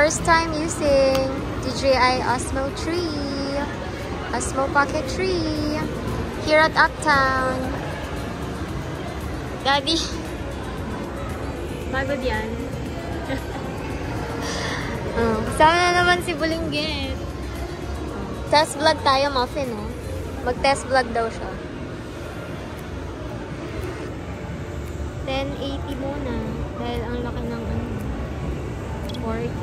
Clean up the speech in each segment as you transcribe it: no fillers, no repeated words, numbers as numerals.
First time using DJI Osmo 3, Osmo Pocket 3 here at Uptown. Daddy, pagod yan. Kasama na naman si Bulinggit. Test vlog tayo, Muffin, oh. Mag-test vlog daw siya. 1080 muna. Dahil ang laki ng 4K.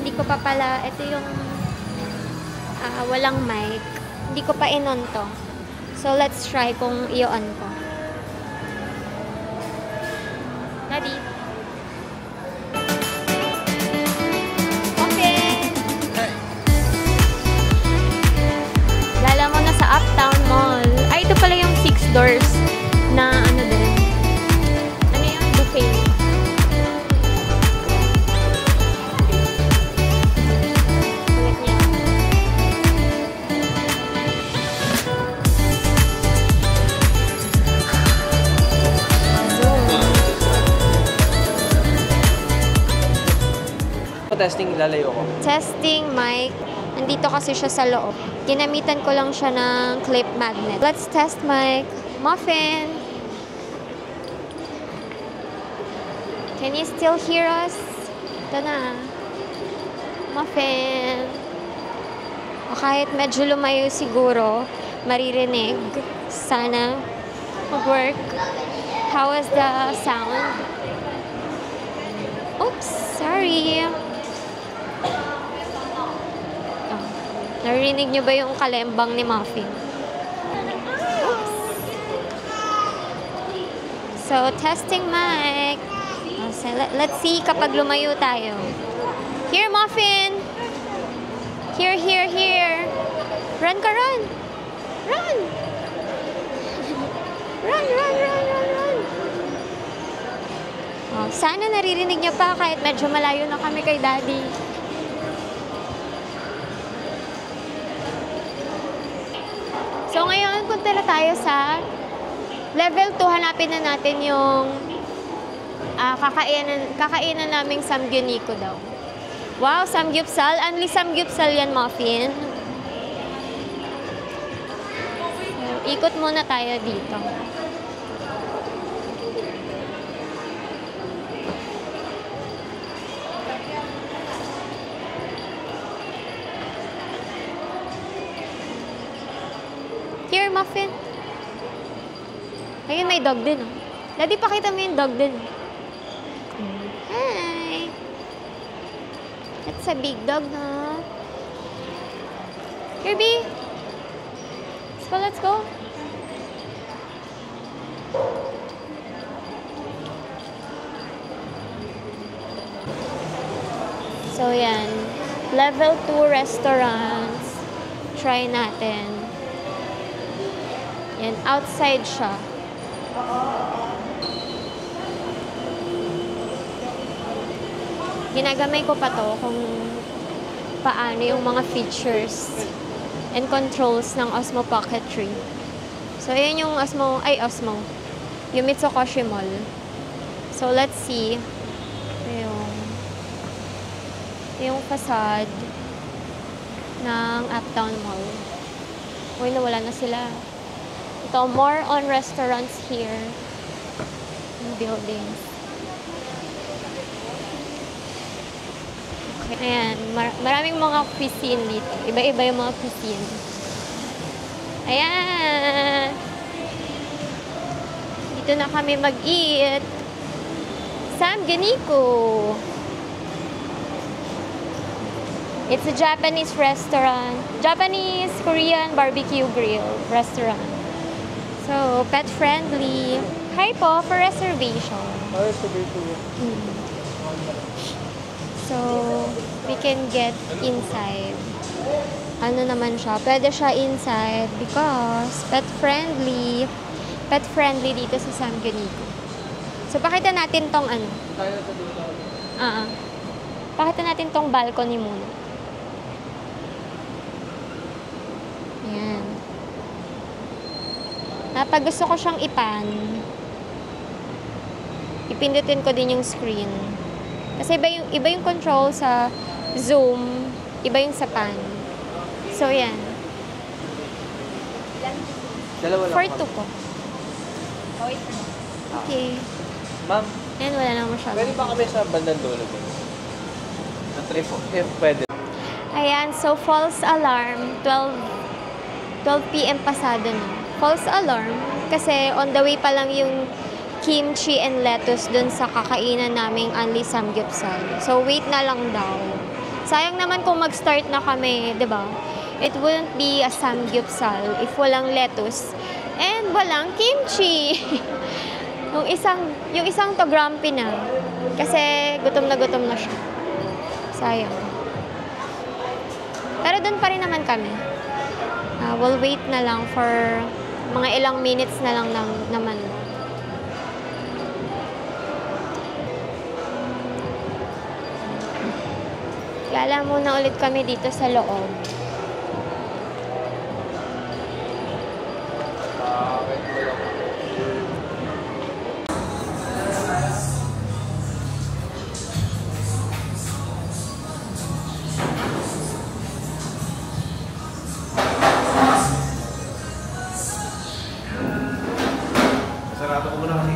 Hindi ko pa pala, ito yung walang mic. Hindi ko pa in-on to. So, let's try kung i-on ko. Daddy. Okay. Lala mo na sa Uptown Mall. Ay, ito pala yung 6 doors na ano din. Ano yung buffet? Testing, lalayo ko. Testing mic. Nandito kasi siya sa loob. Ginamitan ko lang siya ng clip magnet. Let's test mic. Muffin. Can you still hear us? Ito na. Muffin. O kahit medyo lumayo siguro, maririnig. Sana mag-work. How was the sound? Oops, sorry. Narinig niyo ba yung kalembang ni Muffin? Oops. So, testing mic. So, let's see kapag lumayo tayo. Here, Muffin! Here, here, here! Run ka, run! Run! Run, run, run, run, run! Oh, sana naririnig niya pa kahit medyo malayo na kami kay Daddy. So, ngayon, punta na tayo sa level 2. Hanapin na natin yung kakainan naming samgyuniko daw. Wow, samgyupsal. Only samgyupsal yan, Muffin. So, ikot muna tayo dito. Here, Muffin. Ayun, may dog din, oh. Daddy, pakita mo yung dog din. Hi! That's a big dog, no? Here, B. Let's go, let's go. So, yan. Level 2 restaurants. Try natin. Yan, outside siya. Ginagamay ko pa to kung paano yung mga features and controls ng Osmo Pocket 3. So, ayan yung Osmo, yung Mitsukoshi Mall. So, let's see. Yung facade ng Uptown Mall. Uy, nawala na sila. So, more on restaurants here in buildings. Okay. Ayan, maraming mga cuisine dito. Iba-iba yung mga cuisine. Ayan! Dito na kami mag-eat. Samgyuniko! It's a Japanese restaurant. Japanese Korean barbecue grill restaurant. So, pet-friendly. Hi po, for reservation. So, we can get inside. ano naman siya, pwede siya inside because pet-friendly. Pet-friendly dito sa San Gunico. So, pakita natin tong ano. Pakita natin tong balcony muna. Ayan. Pag gusto ko siyang ipan, ipindutin ko din yung screen. Kasi iba yung control sa zoom, iba yung sa pan. So, yan. Dalawa lang. 4-2 ko. Okay. Ma'am, Ayan, wala lang masyado. pwede ba kami sa bandang dulo din? Sa 3 po. If pwede. Ayan, so false alarm, 12 p.m. pasado na. False alarm, kasi on the way pa lang yung kimchi and lettuce dun sa kakainan naming Anli Samgyeopsal. So, wait na lang daw. Sayang naman kung mag-start na kami, di ba? It wouldn't be a Samgyeopsal if walang lettuce and walang kimchi. yung isang to grumpy na. Kasi gutom na siya. Sayang. Pero dun pa rin naman kami. We'll wait na lang for mga ilang minutes na lang naman. Gala muna ulit kami dito sa loob. Sarado ko muna kasi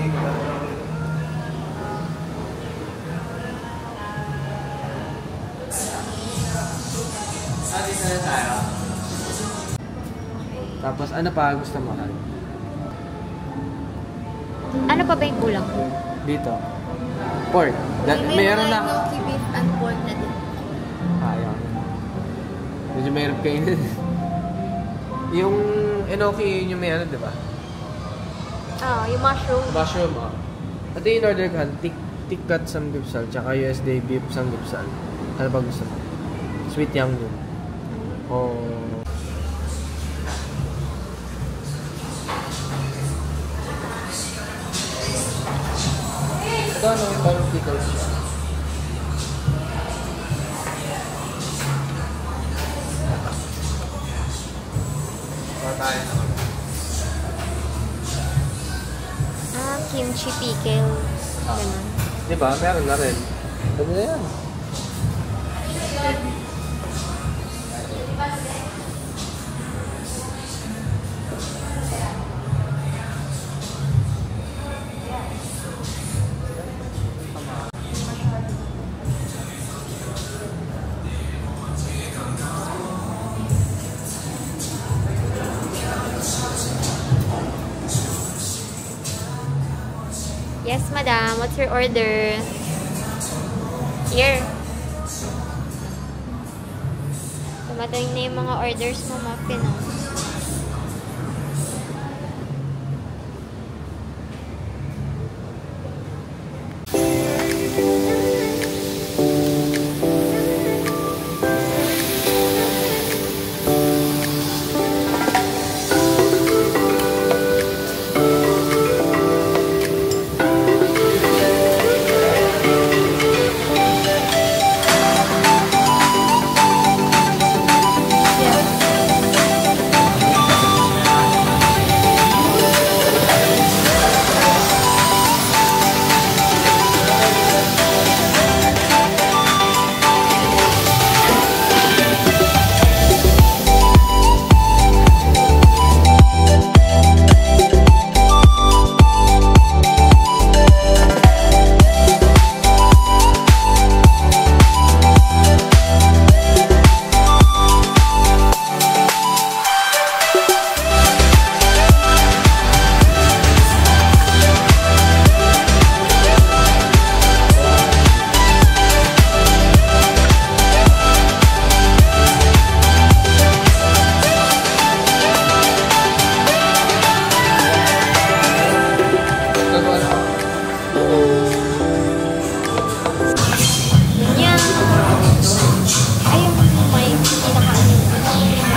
tapos ano pa gusto mo? Ano pa ba yung kulang? Dito. Pork. Mayroon na. Enoki beef and pork na din. Ayaw. Medyo mahirap kainin. Yung enoki yun yung may ano, di ba? Yung mushroom. Mushroom, ah. At in order ka, tikkat samgyeopsal, tsaka USD beef samgyeopsal. Ano ba gusto mo? Sweet yangnyum. O... Ito ano yung parang pickles siya. Patayin na kami. Kimchi pickle. Ganun. Diba? Meron na rin. Sabi na yan. Yes, madam. What's your order? Here. Dumating na yung mga orders mo, muffin, oh.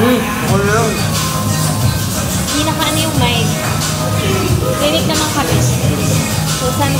Ako lang. Hindi naka-ano yung mic. Rinig naman kami. So, saan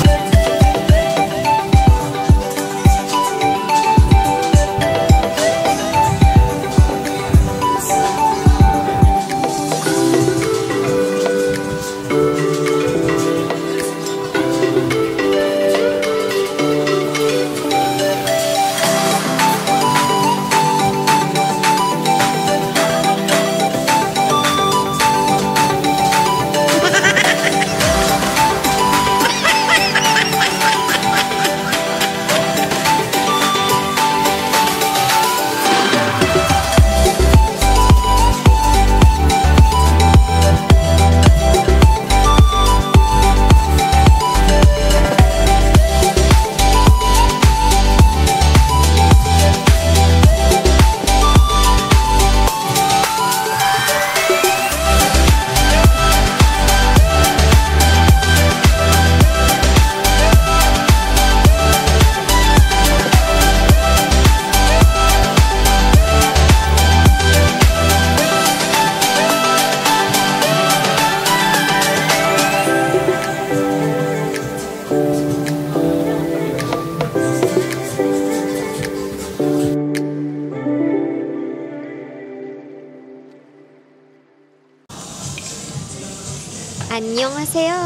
Annyeonghaseyo!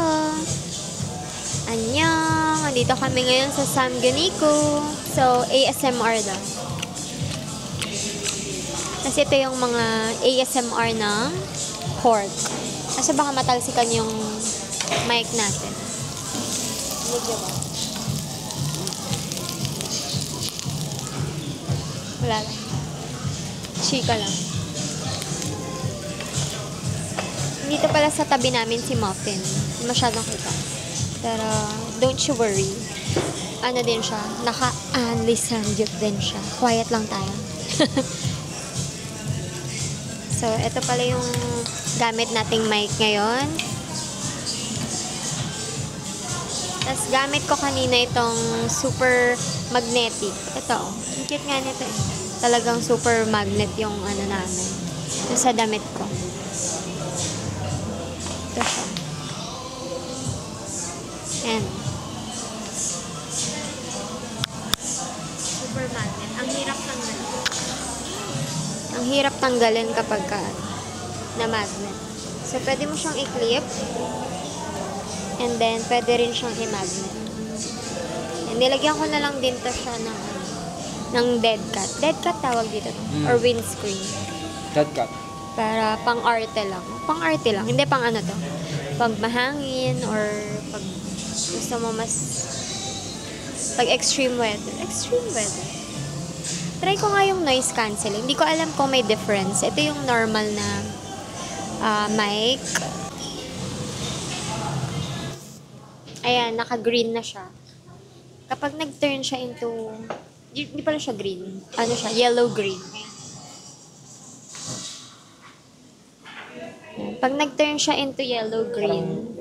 Annyeong! Nandito kami ngayon sa Samgyuniku. So, ASMR daw. Kasi ito yung mga ASMR ng pork. Kasi baka matalsikan yung mic natin. Medyo ba? Wala lang. Chika lang. Dito pala sa tabi namin si Muffin. Hindi masyadong kita. Pero, don't you worry. Ano din siya? Naka-unlisandyot din siya. Quiet lang tayo. So, ito pala yung gamit nating mic ngayon. Tapos, gamit ko kanina itong super magnetic. Ito, ang cute nga nito eh. Talagang super magnet yung ano namin. Yung sa damit ko. Ito siya. Ayan. Super magnet. Ang hirap tanggalin. Ang hirap tanggalin kapag na magnet. So, pwede mo siyang i-clip. And then, pwede rin siyang i-magnet. And nilagyan ko na lang din to siya ng dead cat. Dead cat tawag dito. Or windscreen. Dead cat. Para pang-arte lang. Pang-arte lang. Hindi pang ano to. Pag mahangin or pag gusto mo mas pag extreme weather. Extreme weather. Try ko nga yung noise cancelling. Hindi ko alam kung may difference. Ito yung normal na mic. Ayan, naka-green na siya. Kapag nag-turn siya into hindi pala siya green. Ano siya? Yellow-green. Pag nag-turn siya into yellow-green,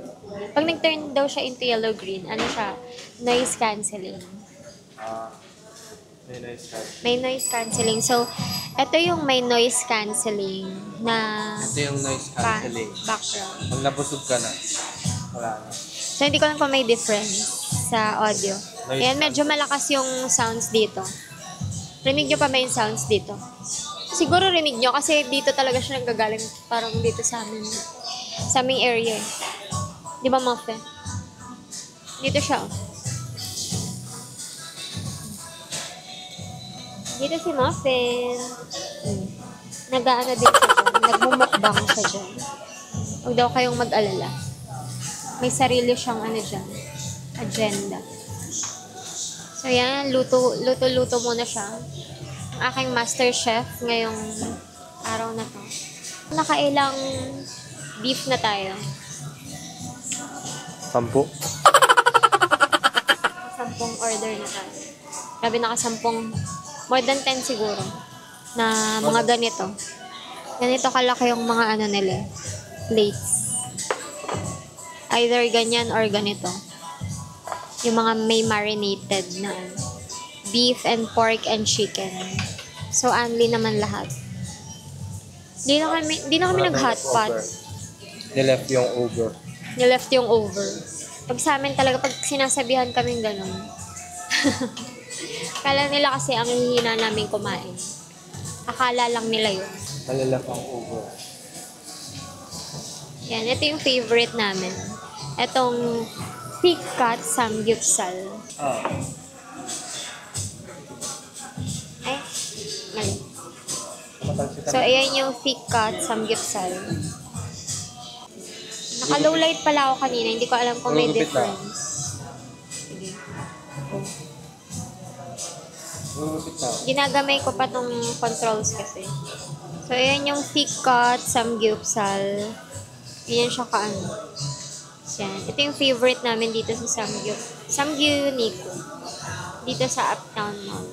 pag nag-turn daw siya into yellow-green, ano siya? Noise cancelling. May noise cancelling. May noise cancelling. So, ito yung may noise cancelling na Ito yung noise cancelling. background. Pag nabusog ka na, wala na. So, hindi ko lang kung may difference sa audio. Ayan, medyo malakas yung sounds dito. Rinig nyo pa ba yung sounds dito? Siguro rinig nyo kasi dito talaga siya nanggagaling parang dito sa aming area. Di ba, Muffin? Dito siya. Dito si Muffin. Nag-aano din siya dyan. Nagmumukbang siya dyan. Huwag daw kayong mag-alala. May sarili siyang ano dyan. Agenda. So yan, luto muna siya. Ang aking master chef ngayong araw na to. Nakailang beef na tayo. 10. 10 order na tayo. Grabe, more than 10 siguro. Na mga ganito. Ganito kalaki yung mga ano nila. Plates. Either ganyan or ganito. Yung mga may marinated na beef and pork and chicken. So, only naman lahat. Di na kami nag-hotpot. Nileft yung over. Nileft yung over. Pag sa amin talaga, pag sinasabihan kaming ganun. Kala nila kasi ang hihina namin kumain. Akala lang nila yun. Nalileft ang over. Yan, ito yung favorite namin. Itong pikat samgyupsal. Ay, mali. So, ayan yung pikat samgyupsal. Naka-low light pala ako kanina. Hindi ko alam kung may Gugupit lang. difference. Sige. Gugupit na. Ginagamay ko pa tong controls kasi. So, ayan yung pikat samgyupsal. Ayan siya kaano. Yan. Ito yung favorite namin dito sa Samgyu Nico. Dito sa Uptown Mall.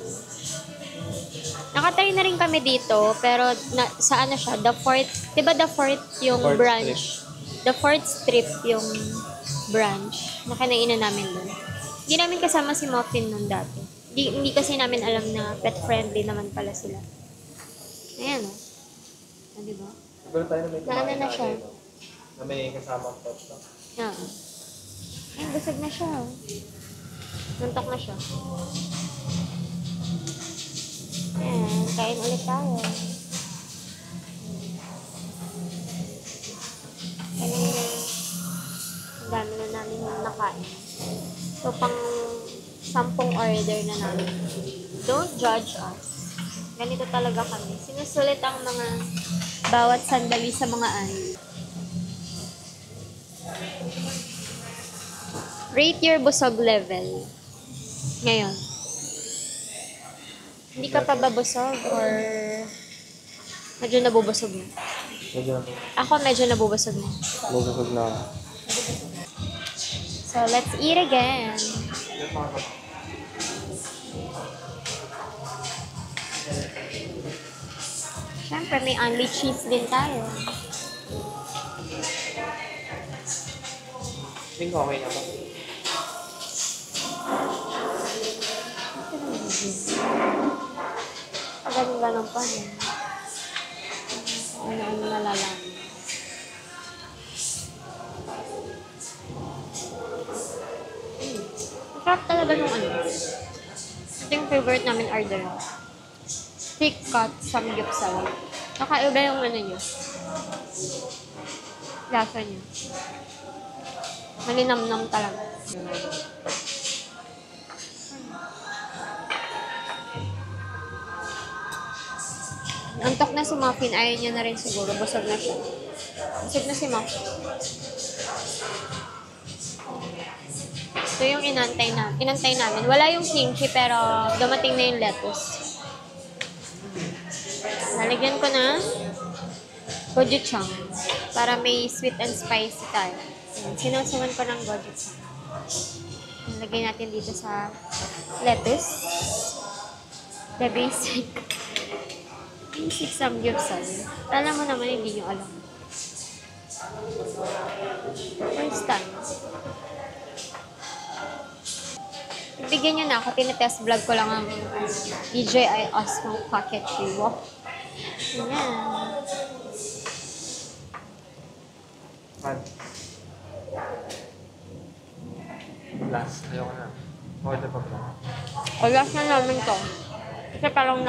Nakatry na rin kami dito, pero sa ano siya, the fourth, diba the fourth yung Fourth branch? The fourth strip yung branch na kinainan namin doon. Hindi namin kasama si Muffin nun dati. Hindi kasi namin alam na pet friendly naman pala sila. Ayan o. Oh. Diba? Siguro tayo na may Naano na siya? Na may kasamang pot. Oo. Ay, busog na siya. Oh. Nantok na siya. Ayan, kain ulit tayo. Kanina, ang dami na namin nakain. So, pang 10 order na namin. Don't judge us. Ganito talaga kami. Sinusulit ang mga bawat sandali sa mga ani. Rate your busog level. Ngayon. Hindi ka pa ba busog or medyo nabubusog na? Medyo na po. Ako medyo nabubusog na. Bubusog na. So, let's eat again. Siyempre, may only cheese din tayo. Think okay na ba? Ganun pa rin. Ano nalalaman. Masarap talaga nung ano. Ito yung favorite namin order. Thick cut samgyupsal. Nakaiba yung ano nyo. Lasa nyo. Malinamnam talaga. Antok na si Muffin. Ayaw niya na rin siguro. Busog na siya. Busog na si Muffin. Ito yung inantay namin. Wala yung kimchi pero dumating na yung lettuce. Nalagyan ko na gochujang para may sweet and spicy tayo. Sinusuman ko ng gochujang. Nalagay natin dito sa lettuce. The basic samgyupsal. Alam mo naman, hindi nyo alam. First time. Bigyan nyo na ako. Tinetest vlog ko lang ang DJI Osmo Pocket 3. Wow. Ayan. Last. Ayoko na. Order pa ba? O, last na namin to. Kasi parang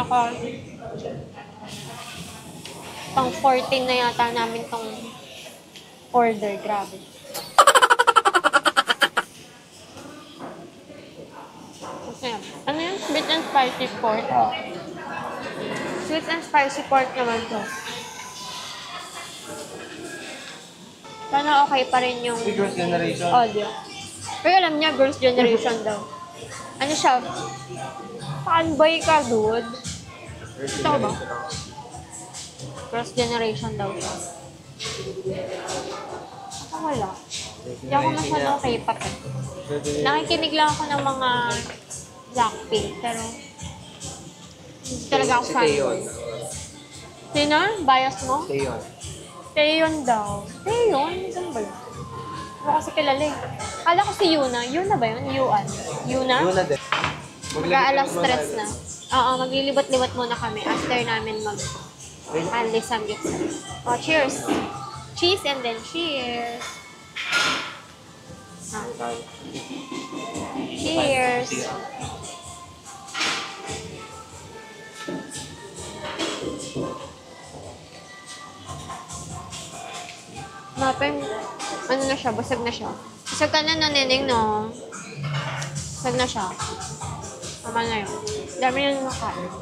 pang 14 na yata namin tong order. Grabe. Okay. Ano yung sweet and spicy pork? Sweet and spicy pork naman to. Sana okay pa rin yung Girls' Generation. audio. Pero alam niya, Girls' Generation daw. Ano siya? Fanboy ka, dude. Ito ba? Girls' Generation daw siya. Ako wala. Hindi ako masyadong K-pop eh. Nakikinig lang ako ng mga Blackpink, pero hindi talaga ako fanboy. Sino? Bias mo? Taeyeon. Taeyeon daw. Taeyeon? Saan ba yun? Hindi ko kasi kilala eh. Kala ko si Yuna. Yuna ba yun? Yuan. Yuna? Yuna din. Mag-aalas stress na. Oo, maglilibot-libot muna kami after namin Only samgyeopsal. Oh, cheers! Cheese and then cheers! Ah. Cheers! Mapeng, ano na siya, busog na siya. Busog ka na, Neneng, no? Busog na siya. Tama na yun. Dami na nakain.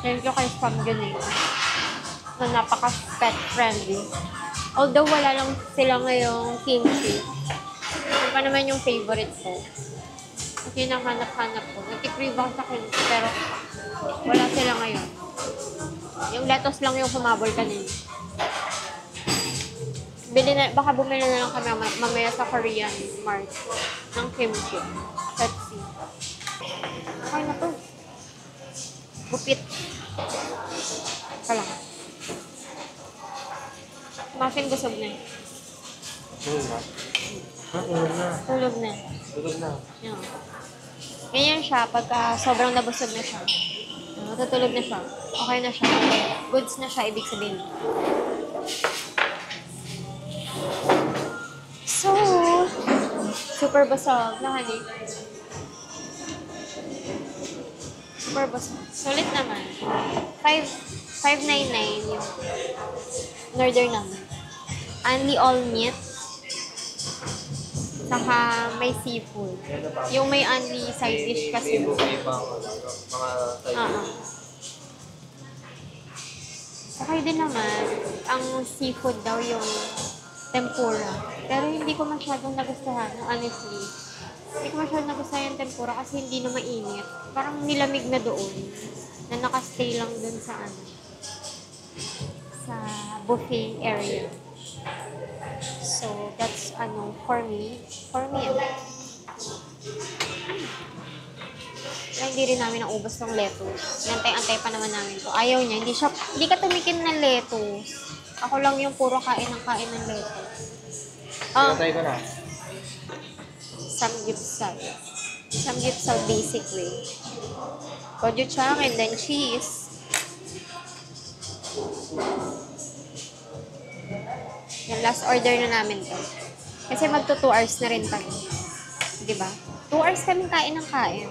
Thank you kay Samgyup na napaka-pet friendly. Although wala lang sila ngayong kimchi. Ano pa naman yung favorite ko. Kasi nakahanap-hanap ko. Nag-crave ako sa kimchi pero wala sila ngayon. Yung lettuce lang yung humabol kanina. Baka bumili na lang kami mamaya sa Korean Mart ng kimchi. Let's see. Okay na to. Gupit. Ito lang. Muffin busog na. Tulog na. Tulog na. Tulog na. Tulog na. Yan. Ganyan siya pagka sobrang nabusog na siya. Natutulog na siya. Okay na siya. Goods na siya, ibig sabihin. So, super busog na, honey. Super busog. Sulit naman. 599 yung in-order naman. Only all meat. Saka may seafood. Yung may only side dish kasi. May ibang mga side Okay din naman. Ang seafood daw yung tempura. Pero hindi ko masyadong nagustuhan, honestly. Hindi ko masyadong nagustuhan yung tempura kasi hindi na mainit. Parang nilamig na doon. Na nakastay lang doon sa sa buffet area. So, that's for me. For me, Kaya hindi rin namin naubos ng lettuce. Antay-antay pa naman namin to. Ayaw niya. Hindi ka tumikim ng lettuce. Ako lang yung puro kain ng lettuce. Try ko na. Samgyeopsal. Samgyeopsal basic way. Gochujang and then cheese. Yung last order na namin to. Kasi magto 2 hours na rin kami. Diba? 2 hours kami kain ng kain.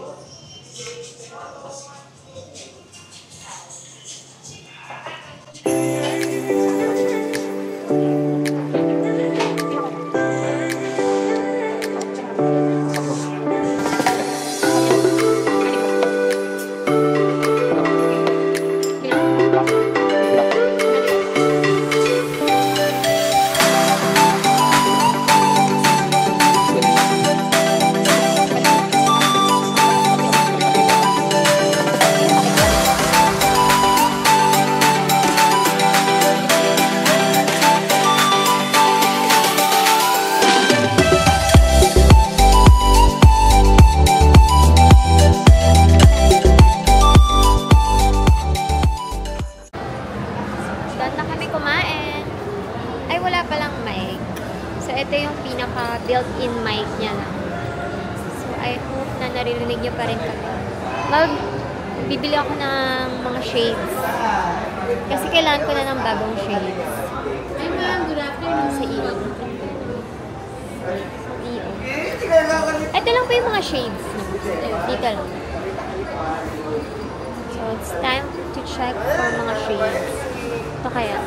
Built-in mic niya lang. So, I hope na naririnig niyo pa rin kami. Bibili ako ng mga shades. Kasi kailangan ko na ng bagong shades. Hi ma'am, good afternoon. Sa EO. Ito lang po yung mga shades. Dito lang. So, it's time to check for mga shades. Ito kaya.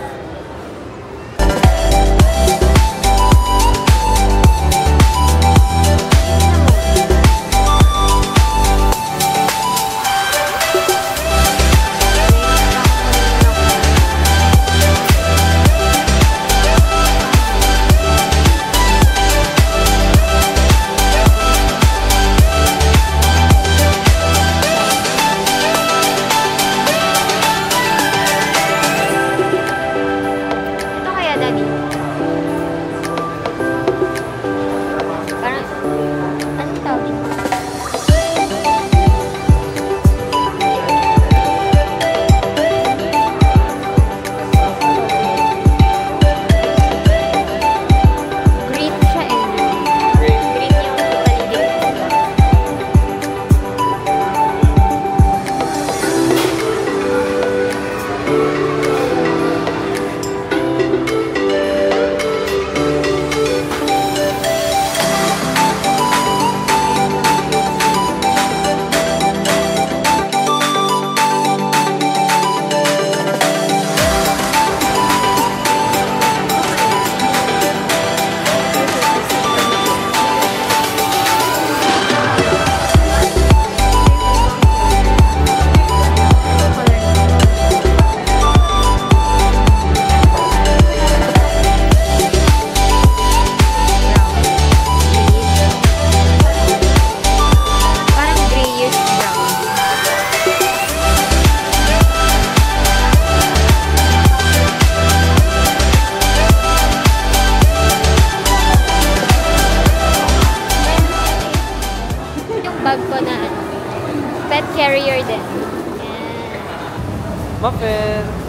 Muffin!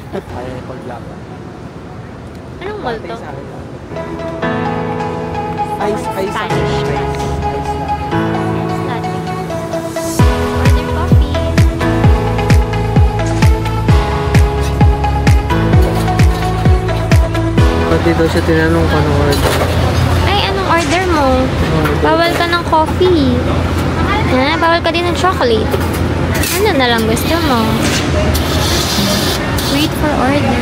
Kaya ipaglaban. Anong mall to? Sa akin lang. Ice Spanish. lang. Ice lang. Latte. Order coffee. Pati daw siya tinanong ko anong order. Ay, anong order mo? Bawal ka ng coffee. Bawal ka din ng chocolate. Ano na lang gusto mo? Wait for order.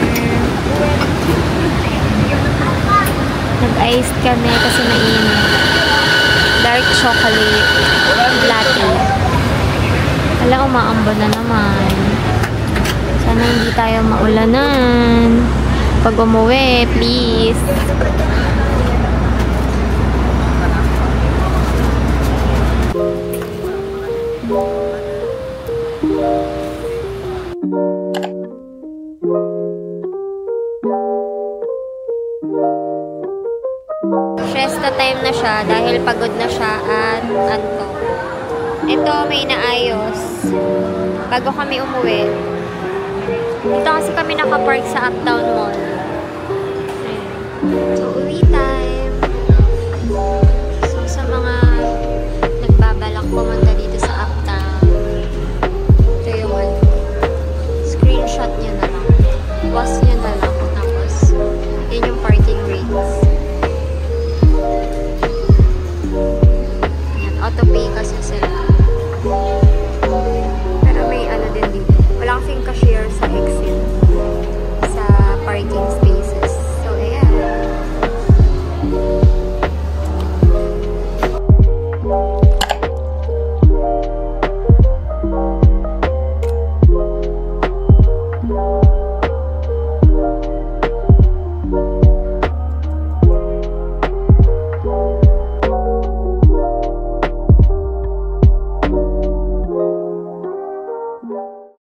Nag-iced kami kasi mainit. Dark chocolate. Latte. Wala, umaambo na naman. Sana hindi tayo maulanan. Pag umuwi, please. Siesta time na siya dahil pagod na siya at antok. Ito, may naayos. Bago kami umuwi. Dito kasi kami nakapark sa Uptown Mall. Ayan.